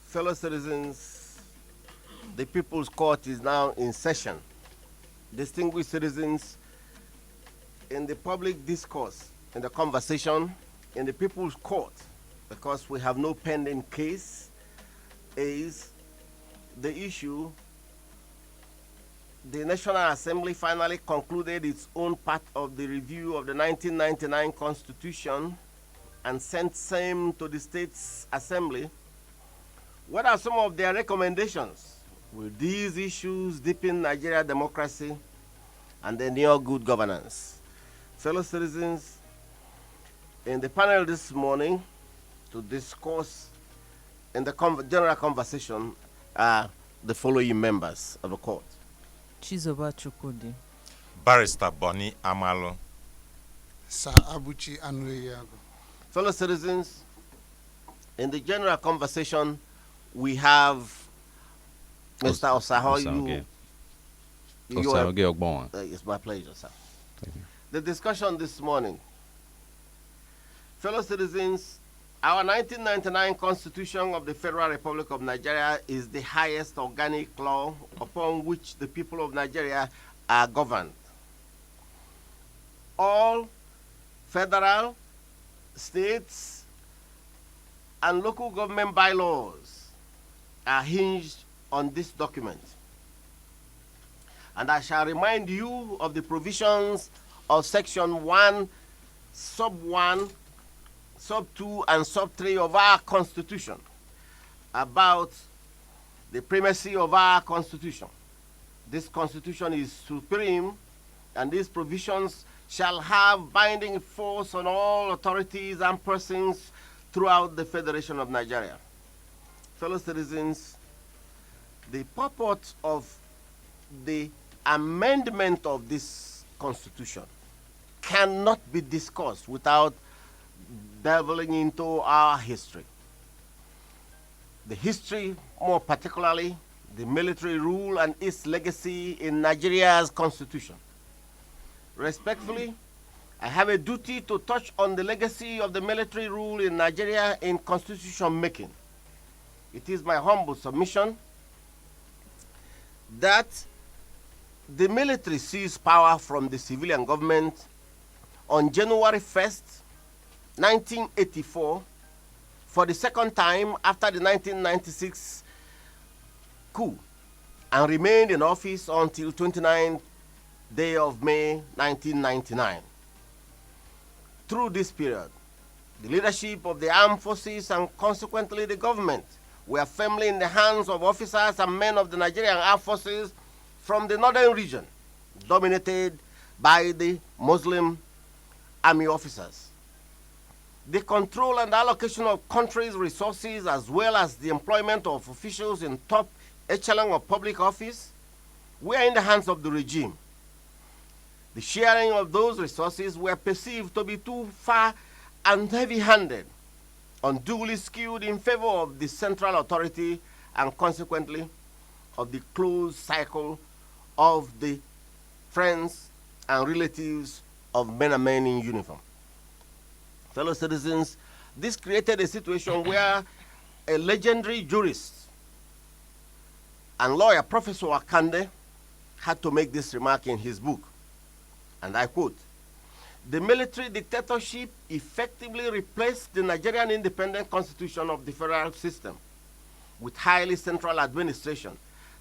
Fellow citizens, the People's Court is now in session. Distinguished citizens, in the public discourse, in the conversation, in the People's Court, because we have no pending case, is the issue. The National Assembly finally concluded its own part of the review of the 1999 Constitution and sent same to the States Assembly. What are some of their recommendations? Will these issues deepen Nigeria democracy and ensure good governance? Fellow citizens, in the panel this morning to discuss in the general conversation are the following members of the court. Chizoba Chukwudi, Barrister Bonny Amalu, Sir Abuchi Anueyago. Fellow citizens, in the general conversation, we have Mr. Osaho. It's my pleasure, sir. Thank you. The discussion this morning. Fellow citizens, our 1999 Constitution of the Federal Republic of Nigeria is the highest organic law upon which the people of Nigeria are governed. All federal, states, and local government bylaws are hinged on this document. And I shall remind you of the provisions of Section 1, Sub 1, Sub 2, and Sub 3 of our Constitution about the primacy of our Constitution. This Constitution is supreme, and these provisions shall have binding force on all authorities and persons throughout the Federation of Nigeria. Fellow citizens, the purport of the amendment of this Constitution cannot be discussed without delving into our history. The history, more particularly, the military rule and its legacy in Nigeria's constitution. Respectfully, I have a duty to touch on the legacy of the military rule in Nigeria in constitution making. It is my humble submission that the military seized power from the civilian government on January 1st, 1984, for the second time after the 1996 coup, and remained in office until 29th day of May 1999. Through this period, the leadership of the armed forces and consequently the government were firmly in the hands of officers and men of the Nigerian armed forces from the northern region, dominated by the Muslim army officers. The control and allocation of country's resources, as well as the employment of officials in top echelon of public office, were in the hands of the regime. The sharing of those resources were perceived to be too far and heavy-handed, unduly skewed in favor of the central authority, and consequently of the closed cycle of the friends and relatives of men and men in uniform. Fellow citizens, this created a situation where a legendary jurist and lawyer, Professor Akande, had to make this remark in his book, and I quote, "The military dictatorship effectively replaced the Nigerian independent constitution of the federal system with highly central administration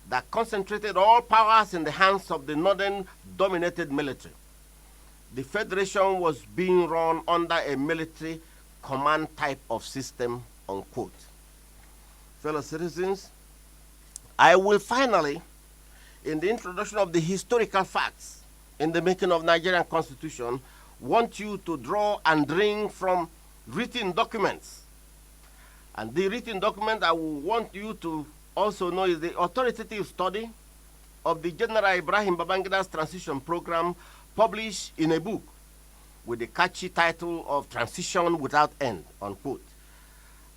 that concentrated all powers in the hands of the northern-dominated military. The federation was being run under a military command type of system," unquote. Fellow citizens, I will finally, in the introduction of the historical facts in the making of Nigerian Constitution, want you to draw and drink from written documents. And the written document I will want you to also know is the authoritative study of the General Ibrahim Babangida's transition program, published in a book with the catchy title of Transition Without End, unquote.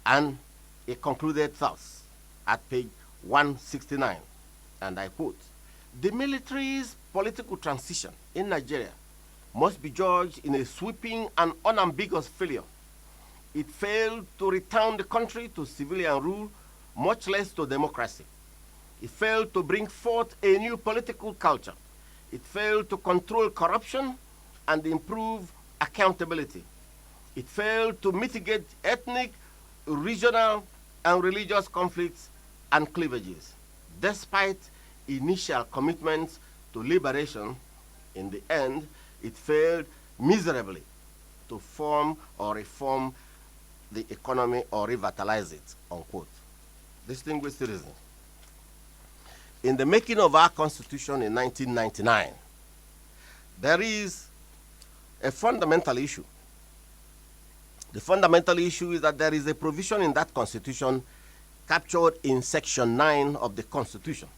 And it concluded thus at page 169, and I quote, "The military's political transition in Nigeria must be judged in a sweeping and unambiguous failure. It failed to return the country to civilian rule much less to democracy. It failed to bring forth a new political culture. It failed to control corruption and improve accountability. It failed to mitigate ethnic, regional, and religious conflicts and cleavages. Despite initial commitments to liberation, in the end, it failed miserably to form or reform the economy or revitalize it, unquote. Distinguished citizens, in the making of our Constitution in 1999, there is a fundamental issue. The fundamental issue is that there is a provision in that Constitution captured in Section 9 of the Constitution.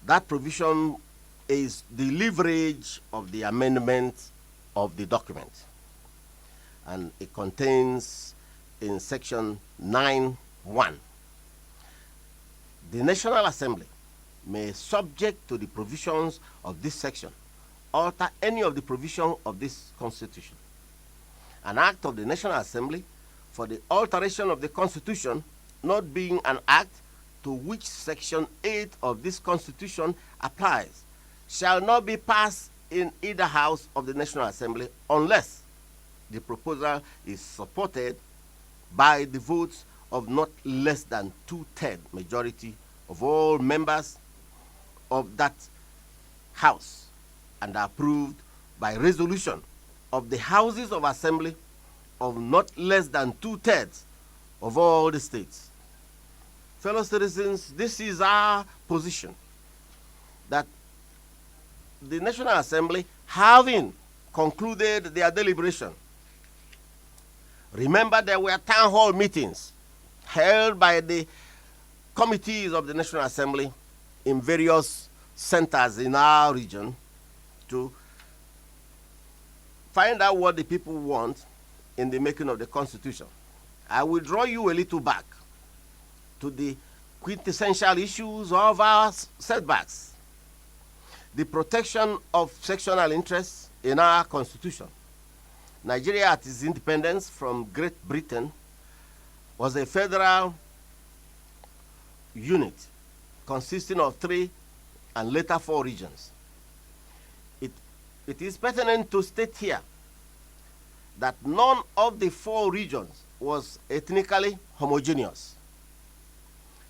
That provision is the leverage of the amendment of the document. And it contains in Section 9(1), the National Assembly may, subject to the provisions of this section, alter any of the provisions of this Constitution. An act of the National Assembly for the alteration of the Constitution not being an act to which Section 8 of this Constitution applies shall not be passed in either house of the National Assembly unless the proposal is supported by the votes of not less than 2/3 majority of all members of that house and approved by resolution of the houses of assembly of not less than 2/3 of all the states. Fellow citizens, this is our position, that the National Assembly, having concluded their deliberation, remember there were town hall meetings held by the committees of the National Assembly in various centers in our region to find out what the people want in the making of the Constitution. I will draw you a little back to the quintessential issues of our setbacks. The protection of sectional interests in our Constitution. Nigeria, at its independence from Great Britain, was a federal unit consisting of 3 and later 4 regions. It is pertinent to state here that none of the 4 regions was ethnically homogeneous.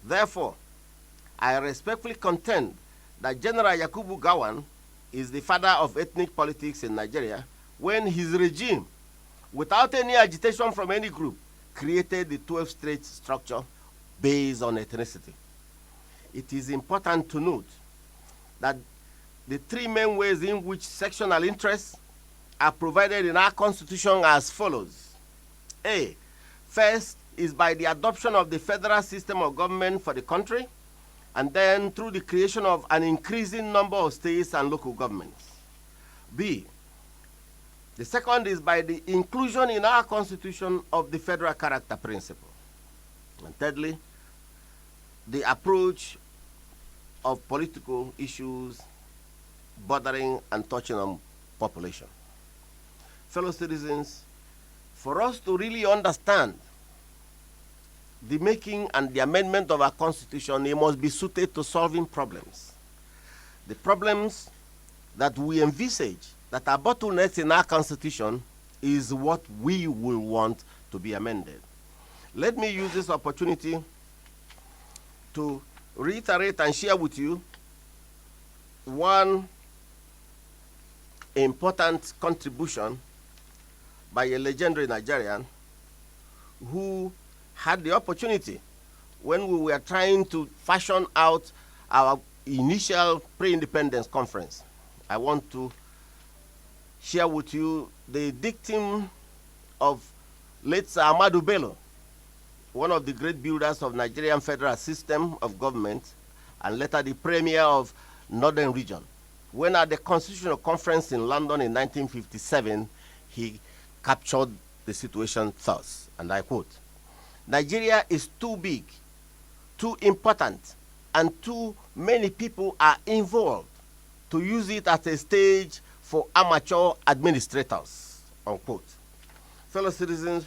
Therefore, I respectfully contend that General Yakubu Gowon is the father of ethnic politics in Nigeria when his regime, without any agitation from any group, created the 12-state structure based on ethnicity. It is important to note that the 3 main ways in which sectional interests are provided in our Constitution are as follows. A, first is by the adoption of the federal system of government for the country, and then through the creation of an increasing number of states and local governments. B, the second is by the inclusion in our Constitution of the federal character principle. And thirdly, the approach of political issues bordering and touching on population. Fellow citizens, for us to really understand the making and the amendment of our Constitution, it must be suited to solving problems. The problems that we envisage that are bottlenecks in our Constitution is what we will want to be amended. Let me use this opportunity to reiterate and share with you one important contribution by a legendary Nigerian who had the opportunity when we were trying to fashion out our initial pre-independence conference. I want to share with you the dictum of late Sir Ahmadu Bello, one of the great builders of Nigerian federal system of government, and later the premier of Northern Region. When at the Constitutional Conference in London in 1957, he captured the situation thus, and I quote, "Nigeria is too big, too important, and too many people are involved to use it as a stage for amateur administrators," unquote. Fellow citizens,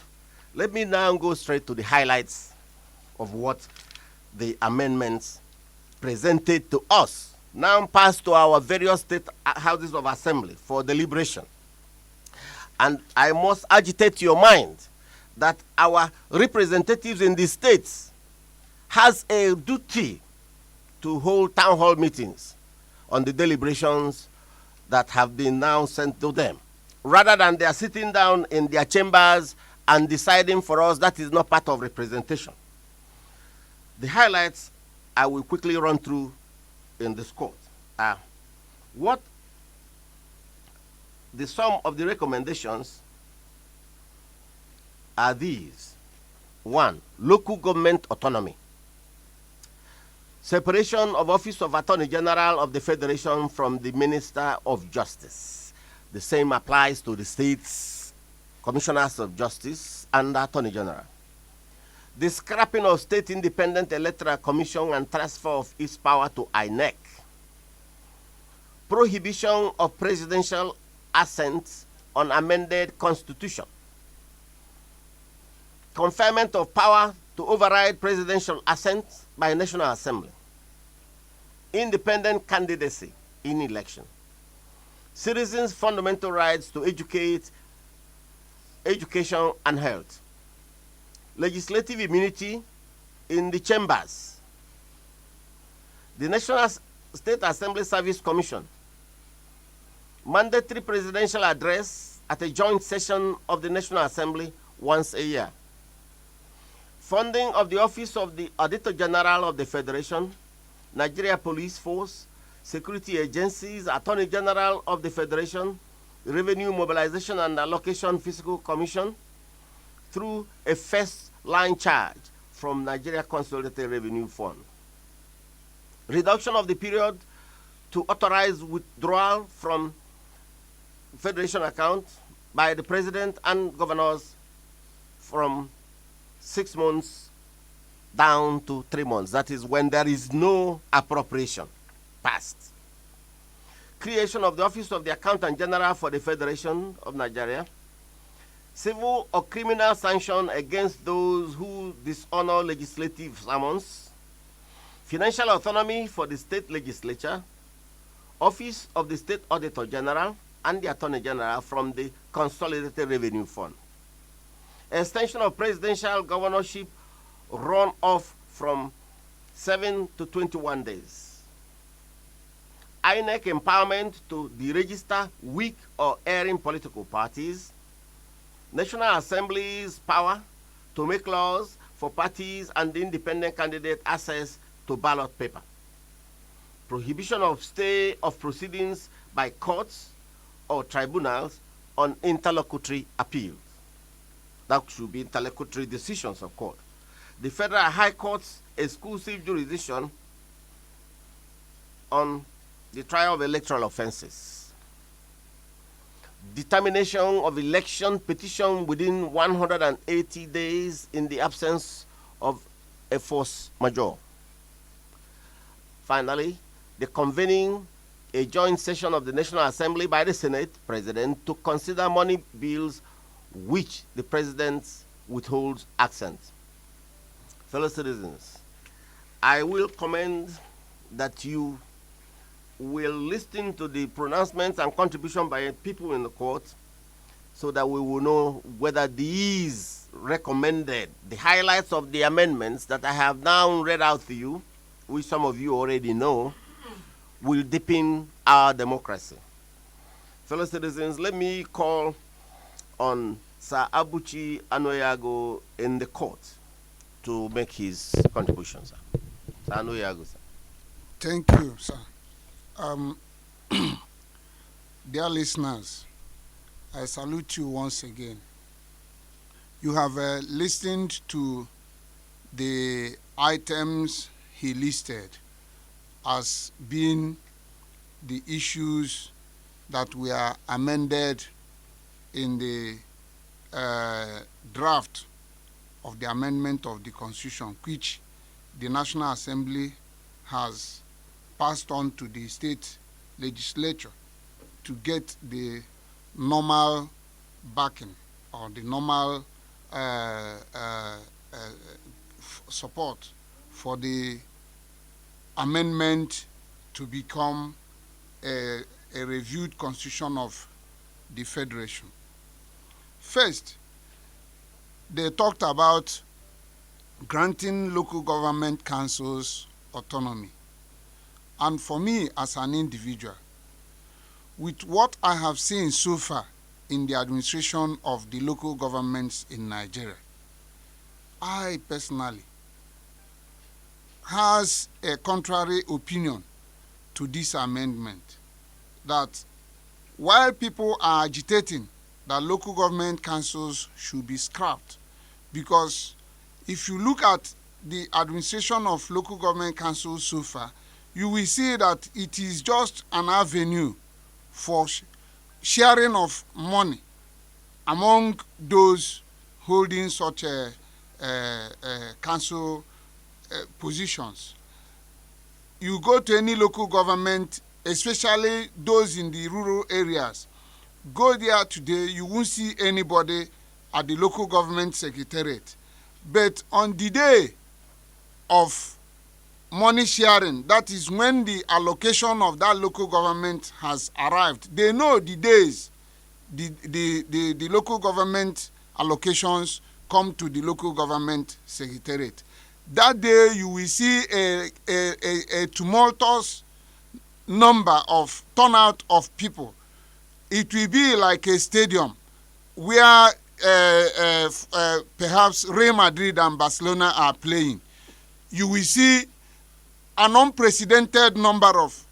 let me now go straight to the highlights of what the amendments presented to us now passed to our various state houses of assembly for deliberation. And I must agitate your mind that our representatives in the states has a duty to hold town hall meetings on the deliberations that have been now sent to them. Rather than they are sitting down in their chambers and deciding for us, that is not part of representation. The highlights I will quickly run through in this court are what the sum of the recommendations are these. 1. Local government autonomy. Separation of Office of Attorney General of the Federation from the Minister of Justice. The same applies to the states, Commissioners of Justice, and the Attorney General. The scrapping of State Independent Electoral Commission and transfer of its power to INEC. Prohibition of presidential assent on amended constitution. Conferment of power to override presidential assent by National Assembly. Independent candidacy in election. Citizens' fundamental rights to education and health. Legislative immunity in the chambers. The National State Assembly Service Commission. Mandatory presidential address at a joint session of the National Assembly once a year. Funding of the Office of the Auditor General of the Federation, Nigeria Police Force, security agencies, Attorney General of the Federation, Revenue Mobilization and Allocation Fiscal Commission, through a first-line charge from Nigeria Consolidated Revenue Fund. Reduction of the period to authorize withdrawal from Federation account by the President and Governors from 6 months down to 3 months. That is when there is no appropriation passed. Creation of the Office of the Accountant General for the Federation of Nigeria. Civil or criminal sanction against those who dishonor legislative summons. Financial autonomy for the state legislature. Office of the State Auditor General and the Attorney General from the Consolidated Revenue Fund. Extension of presidential governorship run off from 7 to 21 days. INEC empowerment to deregister weak or erring political parties. National Assembly's power to make laws for parties and independent candidate access to ballot paper. Prohibition of stay of proceedings by courts or tribunals on interlocutory appeals. That should be interlocutory decisions of court. The Federal High Court's exclusive jurisdiction on the trial of electoral offenses. Determination of election petition within 180 days in the absence of a force majeure. Finally, the convening a joint session of the National Assembly by the Senate President to consider money bills which the President withholds assent. Fellow citizens, I will commend that you will listen to the pronouncements and contribution by people in the court so that we will know whether these recommended, the highlights of the amendments that I have now read out to you, which some of you already know, will deepen our democracy. Fellow citizens, let me call on Sir Abuchi Anoyago in the court to make his contribution, sir. Sir Anoyago, sir. Thank you, sir. Dear listeners, I salute you once again. You have listened to the items he listed as being the issues that were amended in the draft of the amendment of the Constitution, which the National Assembly has passed on to the state legislature to get the normal backing or the normal support for the amendment to become a reviewed constitution of the Federation. First, they talked about granting local government councils autonomy. And for me, as an individual, with what I have seen so far in the administration of the local governments in Nigeria, I personally has a contrary opinion to this amendment, that while people are agitating that local government councils should be scrapped, because if you look at the administration of local government councils so far, you will see that it is just an avenue for sharing of money among those holding such council positions. You go to any local government, especially those in the rural areas, go there today, you won't see anybody at the local government secretariat. But on the day of money sharing, that is when the allocation of that local government has arrived, they know the days the local government allocations come to the local government secretariat. That day you will see a tumultuous number of turnout of people. It will be like a stadium where perhaps Real Madrid and Barcelona are playing. You will see an unprecedented number of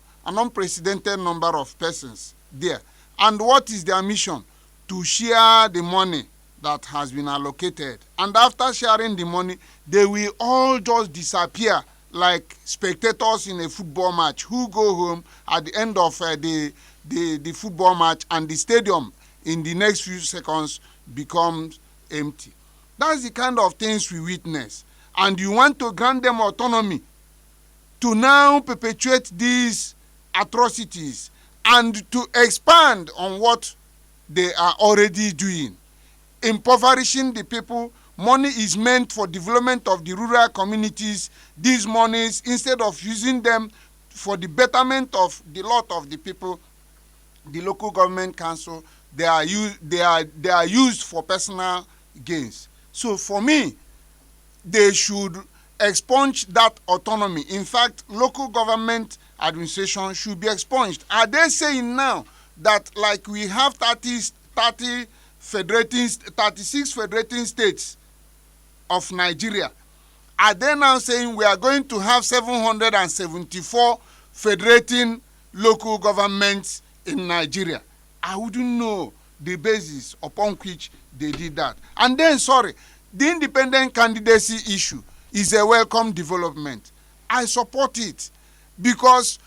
persons there. And what is their mission? To share the money that has been allocated. And after sharing the money, they will all just disappear like spectators in a football match who go home at the end of the football match, and the stadium in the next few seconds becomes empty. That's the kind of things we witness. And you want to grant them autonomy to now perpetuate these atrocities and to expand on what they are already doing, impoverishing the people. Money is meant for development of the rural communities. These monies, instead of using them for the betterment of the lot of the people, the local government council, they are used for personal gains. So for me, they should expunge that autonomy. In fact, local government administration should be expunged. Are they saying now that, like we have 36 federating states of Nigeria, are they now saying we are going to have 774 federating local governments in Nigeria? I wouldn't know the basis upon which they did that. And then, the independent candidacy issue is a welcome development. I support it because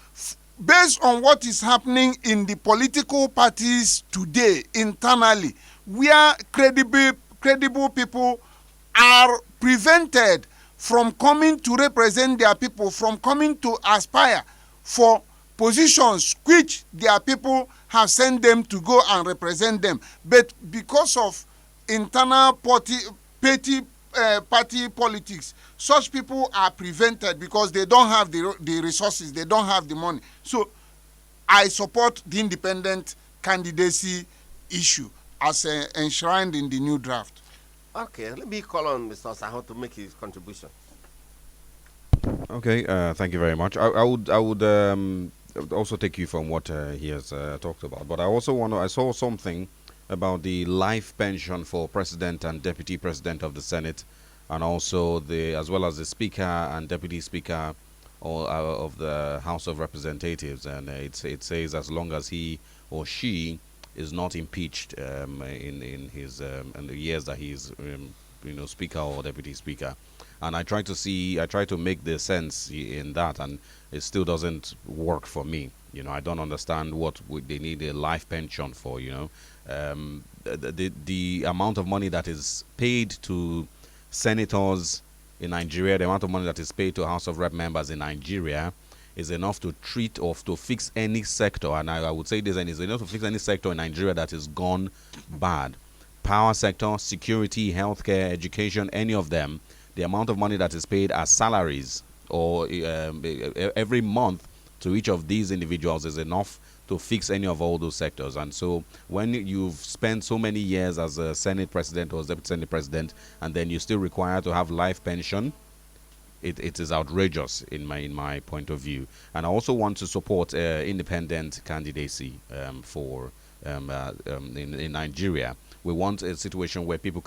based on what is happening in the political parties today internally, where credible people are prevented from coming to represent their people, from coming to aspire for positions which their people have sent them to go and represent them. But because of internal petty party politics, such people are prevented because they don't have the resources, they don't have the money. So I support the independent candidacy issue as enshrined in the new draft. Okay, let me call on Mr. Saho to make his contribution. Okay, thank you very much. I would also take you from what he has talked about, but I saw something about the life pension for president and deputy president of the Senate, and also as well as the speaker and deputy speaker of the House of Representatives, and it says as long as he or she is not impeached in the years that he's speaker or deputy speaker. And I try to make the sense in that, and it still doesn't work for me. I don't understand what they need a life pension for. The amount of money that is paid to senators in Nigeria, the amount of money that is paid to House of Rep members in Nigeria is enough to treat or to fix any sector, and I would say this, and is enough to fix any sector in Nigeria that is gone bad. Power sector, security, healthcare, education, any of them, the amount of money that is paid as salaries or every month to each of these individuals is enough to fix any of all those sectors. And so when you've spent so many years as a Senate president or deputy Senate president, and then you still require to have life pension, it is outrageous in my point of view. And I also want to support independent candidacy in Nigeria. We want a situation where people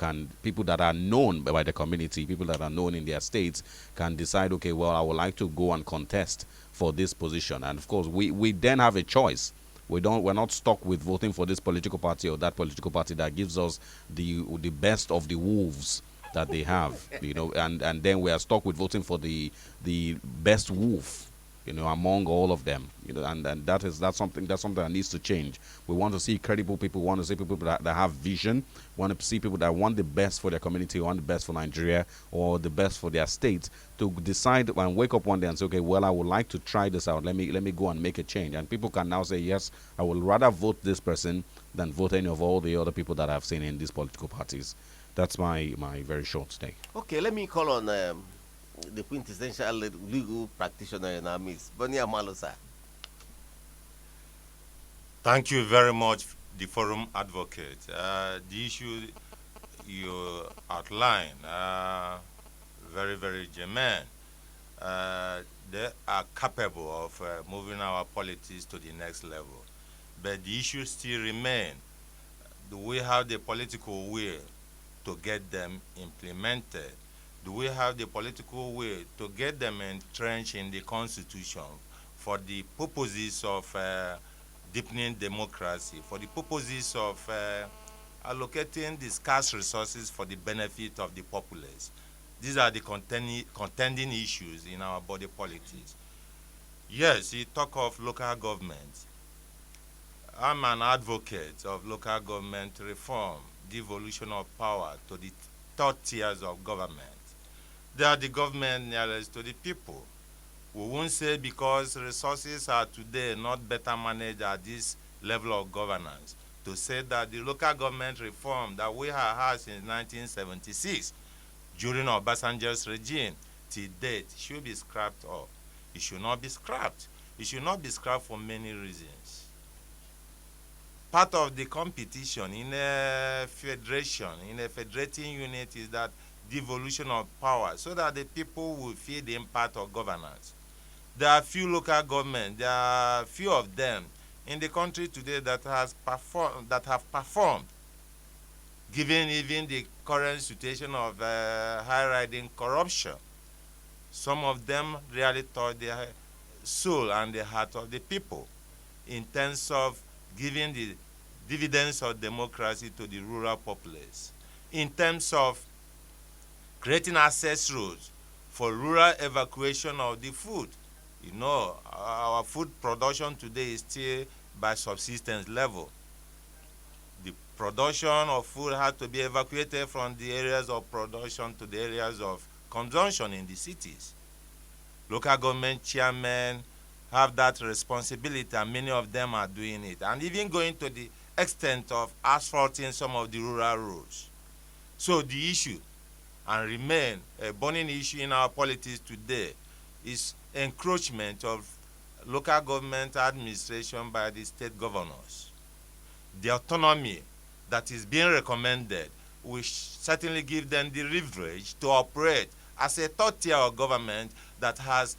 that are known by the community, people that are known in their states, can decide, okay, well, I would like to go and contest for this position. And of course, we then have a choice. We're not stuck with voting for this political party or that political party that gives us the best of the wolves that they have, and then we are stuck with voting for the best wolf, among all of them, and that's something that needs to change. We want to see credible people, want to see people that have vision, want to see people that want the best for their community, want the best for Nigeria, or the best for their state, to decide and wake up one day and say, okay, well, I would like to try this out. Let me go and make a change. And people can now say, yes, I will rather vote this person than vote any of all the other people that I've seen in these political parties. That's my very short take. Okay, let me call on the quintessential legal practitioner in our midst, Bonny Amalu, sir. Thank you very much, the forum advocate. The issue you outline, very, very germane. They are capable of moving our politics to the next level. But the issues still remain. Do we have the political will to get them implemented? Do we have the political will to get them entrenched in the Constitution for the purposes of deepening democracy, for the purposes of allocating the scarce resources for the benefit of the populace? These are the contending issues in our body politics. Yes, you talk of local government. I'm an advocate of local government reform, devolution of power to the third tiers of government. They are the government nearest to the people. We won't say because resources are today not better managed at this level of governance, to say that the local government reform that we have had since 1976, during Obasanjo's regime, till date, should be scrapped off. It should not be scrapped. It should not be scrapped for many reasons. Part of the competition in a federation, in a federating unit, is that devolution of power, so that the people will feel the impact of governance. There are few local governments, there are few of them in the country today that have performed, given even the current situation of high-riding corruption. Some of them really touch the soul and the heart of the people in terms of giving the dividends of democracy to the rural populace, in terms of creating access roads for rural evacuation of the food. Our food production today is still by subsistence level. The production of food had to be evacuated from the areas of production to the areas of consumption in the cities. Local government chairmen have that responsibility, and many of them are doing it, and even going to the extent of asphalting some of the rural roads. So the issue, and remain a burning issue in our politics today, is encroachment of local government administration by the state governors. The autonomy that is being recommended will certainly give them the leverage to operate as a third tier of government that has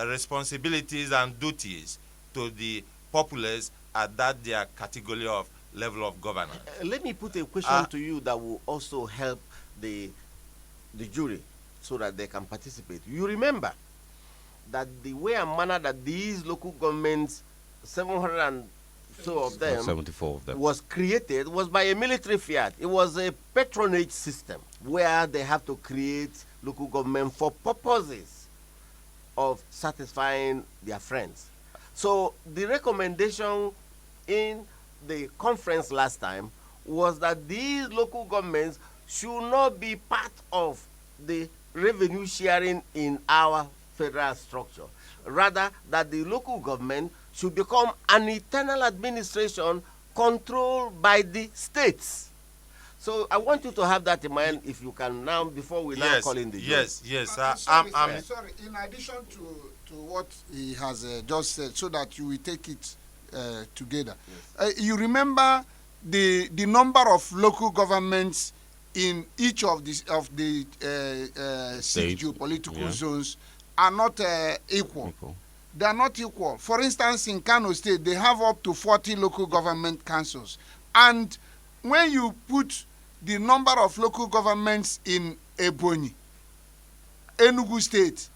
responsibilities and duties to the populace at that their category of level of governance. Let me put a question to you that will also help the jury so that they can participate. You remember that the way and manner that these local governments, 700 and so of them, 74 of them, was created was by a military fiat. It was a patronage system where they have to create local government for purposes of satisfying their friends. So the recommendation in the conference last time was that these local governments should not be part of the revenue sharing in our federal structure. Rather, that the local government should become an internal administration controlled by the states. So I want you to have that in mind if you can now, before we now Yes, call in the yes, yes. Sorry, sorry. In addition to what he has just said, so that you will take it together. You remember the number of local governments in each of the six States, geopolitical zones are not equal. They are not equal. For instance, in Kano State, they have up to 40 local government councils. And when you put the number of local governments in Ebonyi, Enugu State,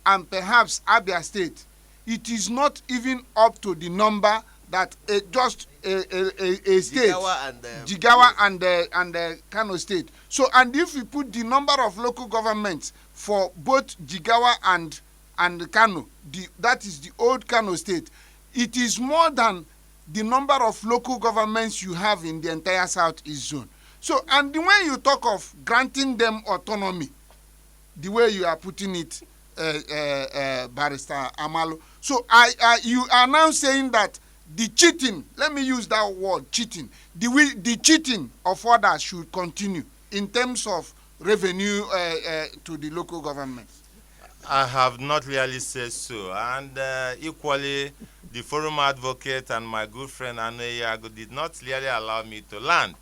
and perhaps Abia State, it is not even up to the number that just a state, Jigawa and Kano State. So, and if we put the number of local governments for both Jigawa and Kano, that is the old Kano State, it is more than the number of local governments you have in the entire Southeast zone. So, and when you talk of granting them autonomy, the way you are putting it, Barrister Amalo, so you are now saying that the cheating, let me use that word, cheating, the cheating of others should continue in terms of revenue to the local governments. I have not really said so, and equally, the forum advocate and my good friend Anoyago did not clearly allow me to land.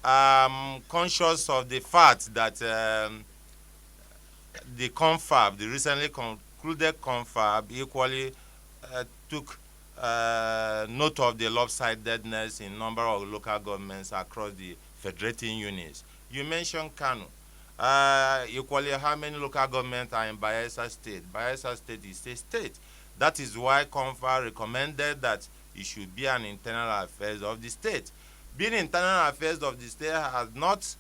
I'm conscious of the fact that the confab, the recently concluded confab, equally took note of the lopsidedness in number of local governments across the federating units. You mentioned Kano. Equally, how many local governments are in Bayelsa State? Bayelsa State is a state. That is why CONFA recommended that it should be an internal affairs of the state. Being internal affairs of the state has not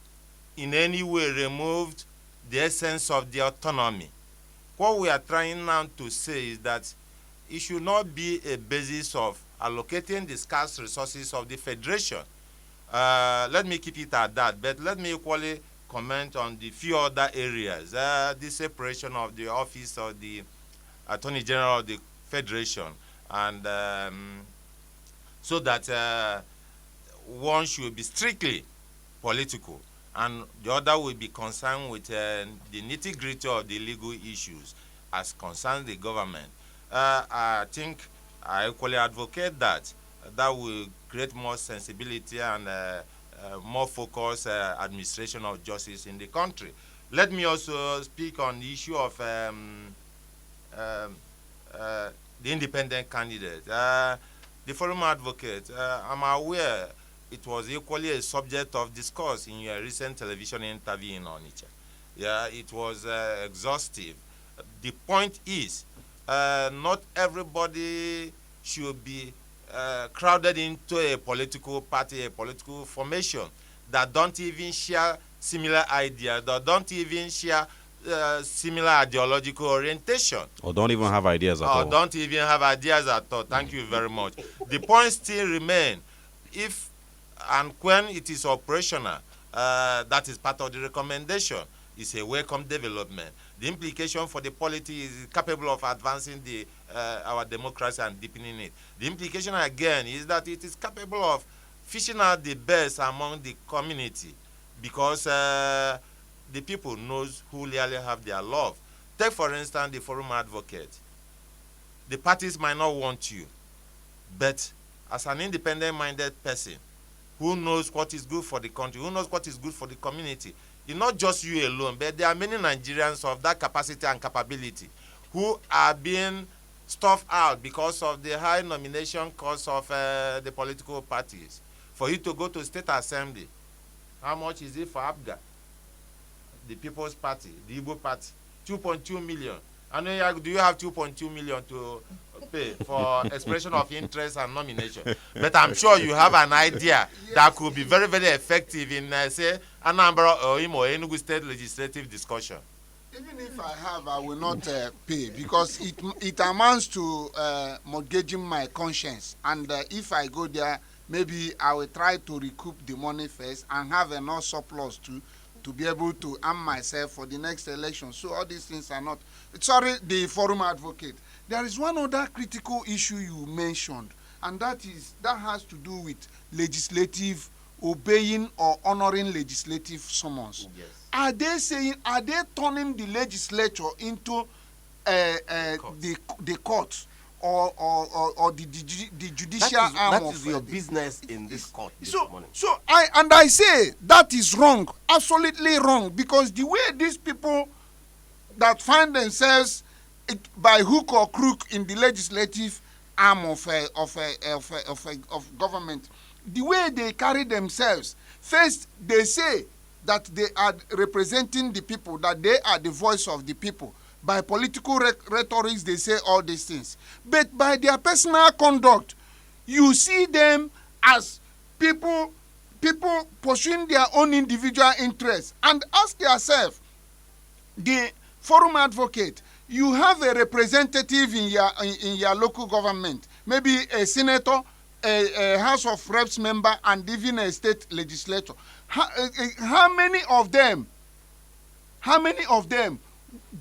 in any way removed the essence of the autonomy. What we are trying now to say is that it should not be a basis of allocating the scarce resources of the federation. Let me keep it at that, but let me equally comment on the few other areas. The separation of the office of the Attorney General of the Federation, and so that one should be strictly political, and the other will be concerned with the nitty-gritty of the legal issues as concerns the government. I think I equally advocate that. That will create more sensibility and more focused administration of justice in the country. Let me also speak on the issue of the independent candidate. The forum advocate, I'm aware it was equally a subject of discourse in your recent television interview in Onitsha. Yeah, it was exhaustive. The point is, not everybody should be crowded into a political party, a political formation that don't even share similar ideas, that don't even share similar ideological orientation. Or don't even have ideas at all. Or don't even have ideas at all. Thank you very much. The point still remains. If and when it is operational, that is part of the recommendation. It's a welcome development. The implication for the polity is capable of advancing our democracy and deepening it. The implication again is that it is capable of fishing out the best among the community, because the people knows who really have their love. Take for instance the forum advocate. The parties might not want you, but as an independent-minded person who knows what is good for the country, who knows what is good for the community, it's not just you alone, but there are many Nigerians of that capacity and capability who are being stuffed out because of the high nomination cost of the political parties. For you to go to state assembly, how much is it for APGA? The People's Party, the Igbo Party, 2.2 million. I know, do you have 2.2 million to pay for expression of interest and nomination? But I'm sure you have an idea that could be very, very effective in, say, Anambra or Imo Enugu State legislative discussion. Even if I have, I will not pay, because it amounts to mortgaging my conscience. And if I go there, maybe I will try to recoup the money first and have enough surplus to be able to arm myself for the next election. So all these things are not. Sorry, the forum advocate. There is one other critical issue you mentioned, and that has to do with legislative obeying or honoring legislative summons. Yes. Are they turning the legislature into the court or the judicial arm that of is your business in this court this morning. So I say that is wrong, absolutely wrong, because the way these people that find themselves by hook or crook in the legislative arm of government, the way they carry themselves, first they say that they are representing the people, that they are the voice of the people. By political rhetorics, they say all these things. But by their personal conduct, you see them as people pursuing their own individual interests. And ask yourself, the forum advocate, you have a representative in your local government, maybe a senator, a House of Reps member, and even a state legislator. How many of them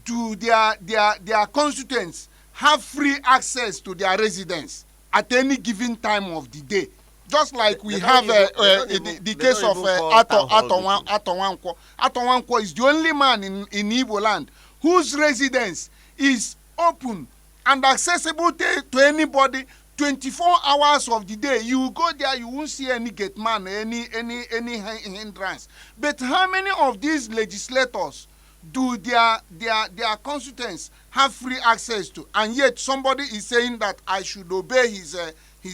do their constituents have free access to their residence at any given time of the day? Just like we have the case of Ato Nwankwo. Ato Nwankwo is the only man in Igbo land whose residence is open and accessible to anybody 24 hours of the day. You go there, you won't see any gate man, any hindrance. But how many of these legislators do their constituents have free access to? And yet somebody is saying that I should obey his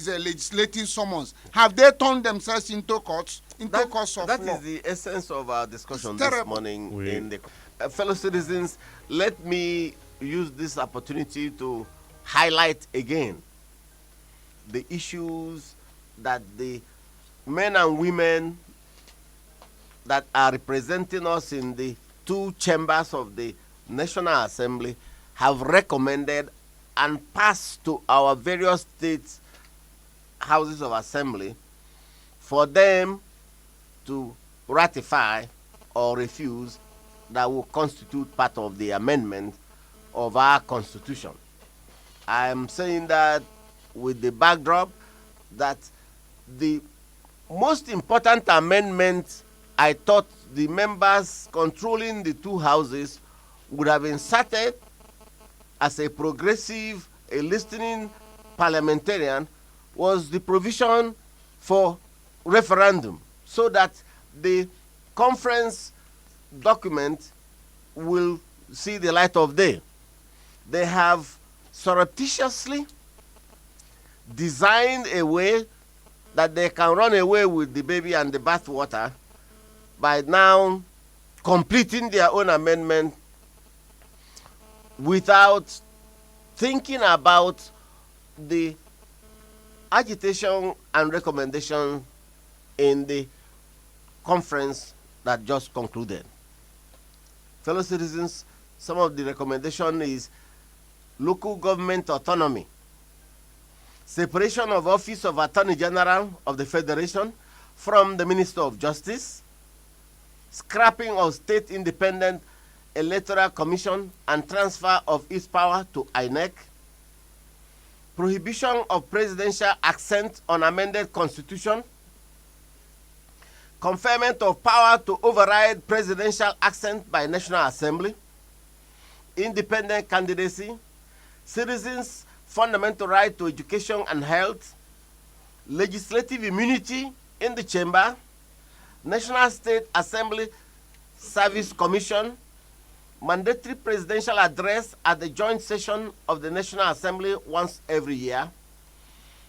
legislative summons. Have they turned themselves into courts of law? That is the essence of our discussion this morning. In the fellow citizens, let me use this opportunity to highlight again the issues that the men and women that are representing us in the two chambers of the National Assembly have recommended and passed to our various states houses of assembly for them to ratify or refuse, that will constitute part of the amendment of our constitution. I am saying that with the backdrop that the most important amendment I thought the members controlling the two houses would have inserted as a progressive, a listening parliamentarian, was the provision for referendum, so that the conference document will see the light of day. They have surreptitiously designed a way that they can run away with the baby and the bathwater by now completing their own amendment without thinking about the agitation and recommendation in the conference that just concluded. Fellow citizens, some of the recommendation is local government autonomy, separation of office of Attorney General of the Federation from the Minister of Justice, scrapping of State Independent Electoral Commission and transfer of its power to INEC, prohibition of presidential accent on amended constitution, conferment of power to override presidential accent by National Assembly, independent candidacy, citizens' fundamental right to education and health, legislative immunity in the chamber, National State Assembly Service Commission, mandatory presidential address at the joint session of the National Assembly once every year,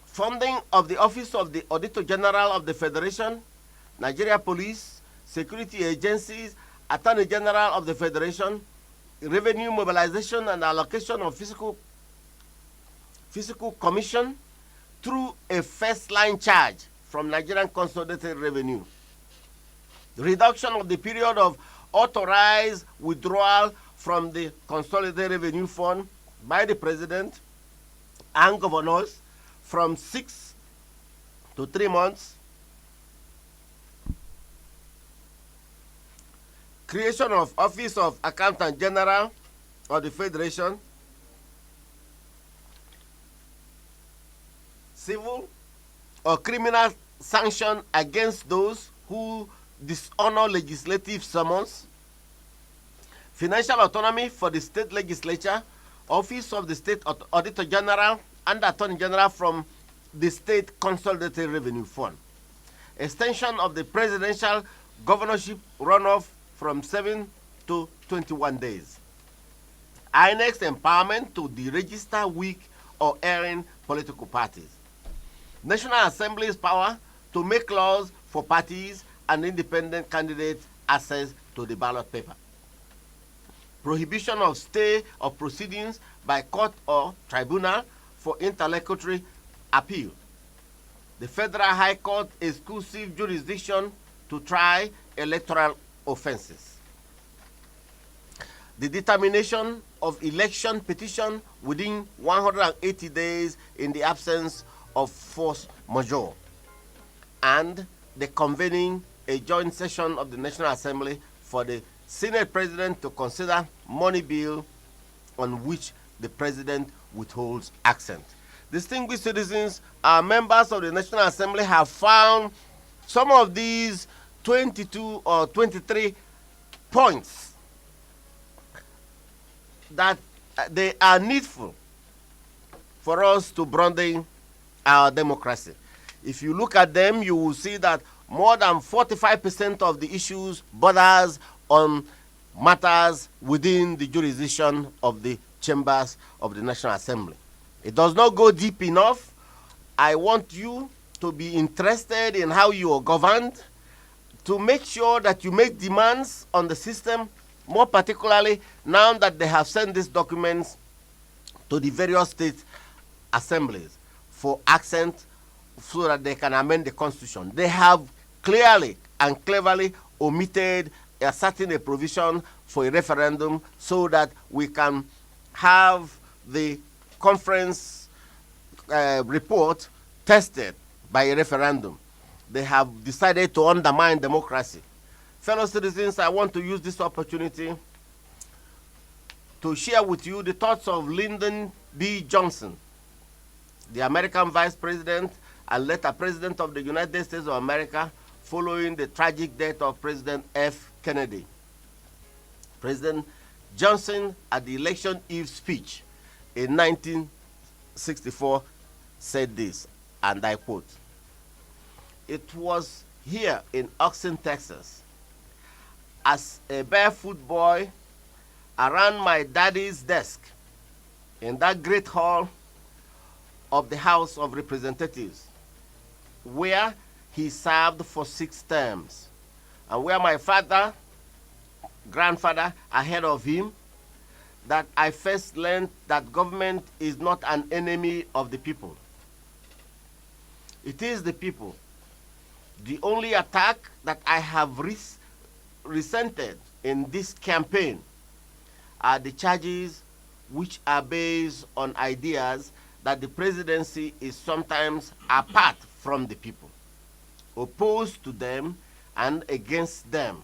funding of the Office of the Auditor General of the Federation, Nigeria Police, security agencies, Attorney General of the Federation, revenue mobilization and allocation of fiscal commission through a first-line charge from Nigerian Consolidated Revenue, reduction of the period of authorized withdrawal from the Consolidated Revenue Fund by the President and governors from 6 to 3 months, creation of Office of Accountant General of the Federation, civil or criminal sanction against those who dishonor legislative summons, financial autonomy for the state legislature, office of the state auditor general and attorney general from the state consolidated revenue fund, extension of the presidential governorship runoff from 7 to 21 days, INEC's empowerment to deregister weak or erring political parties, National Assembly's power to make laws for parties and independent candidates access to the ballot paper, prohibition of stay of proceedings by court or tribunal for interlocutory appeal, the Federal High Court exclusive jurisdiction to try electoral offenses, the determination of election petition within 180 days in the absence of force majeure, and the convening a joint session of the National Assembly for the Senate President to consider money bill on which the President withholds accent. Distinguished citizens, our members of the National Assembly have found some of these 22 or 23 points that they are needful for us to broaden our democracy. If you look at them, you will see that more than 45% of the issues borders on matters within the jurisdiction of the chambers of the National Assembly. It does not go deep enough. I want you to be interested in how you are governed, to make sure that you make demands on the system, more particularly now that they have sent these documents to the various state assemblies for accent so that they can amend the constitution. They have clearly and cleverly omitted a certain provision for a referendum so that we can have the conference report tested by a referendum. They have decided to undermine democracy. Fellow citizens, I want to use this opportunity to share with you the thoughts of Lyndon B. Johnson, the American Vice President and later President of the United States of America, following the tragic death of President F. Kennedy. President Johnson, at the election eve speech in 1964, said this, and I quote, "It was here in Austin, Texas, as a barefoot boy around my daddy's desk in that great hall of the House of Representatives, where he served for 6 terms, and where my grandfather ahead of him, that I first learned that government is not an enemy of the people. It is the people. The only attack that I have resented in this campaign are the charges which are based on ideas that the presidency is sometimes apart from the people, opposed to them and against them.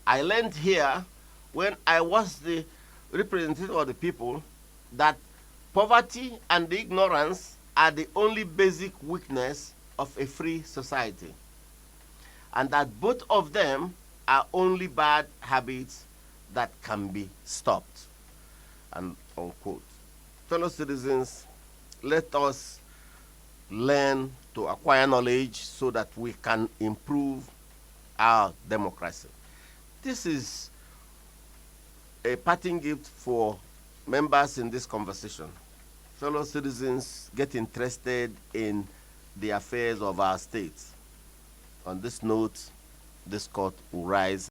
I learned here, when I was the representative of the people, that poverty and ignorance are the only basic weakness of a free society, and that both of them are only bad habits that can be stopped." And unquote. Fellow citizens, let us learn to acquire knowledge so that we can improve our democracy. This is a parting gift for members in this conversation. Fellow citizens, get interested in the affairs of our states. On this note, this court will rise.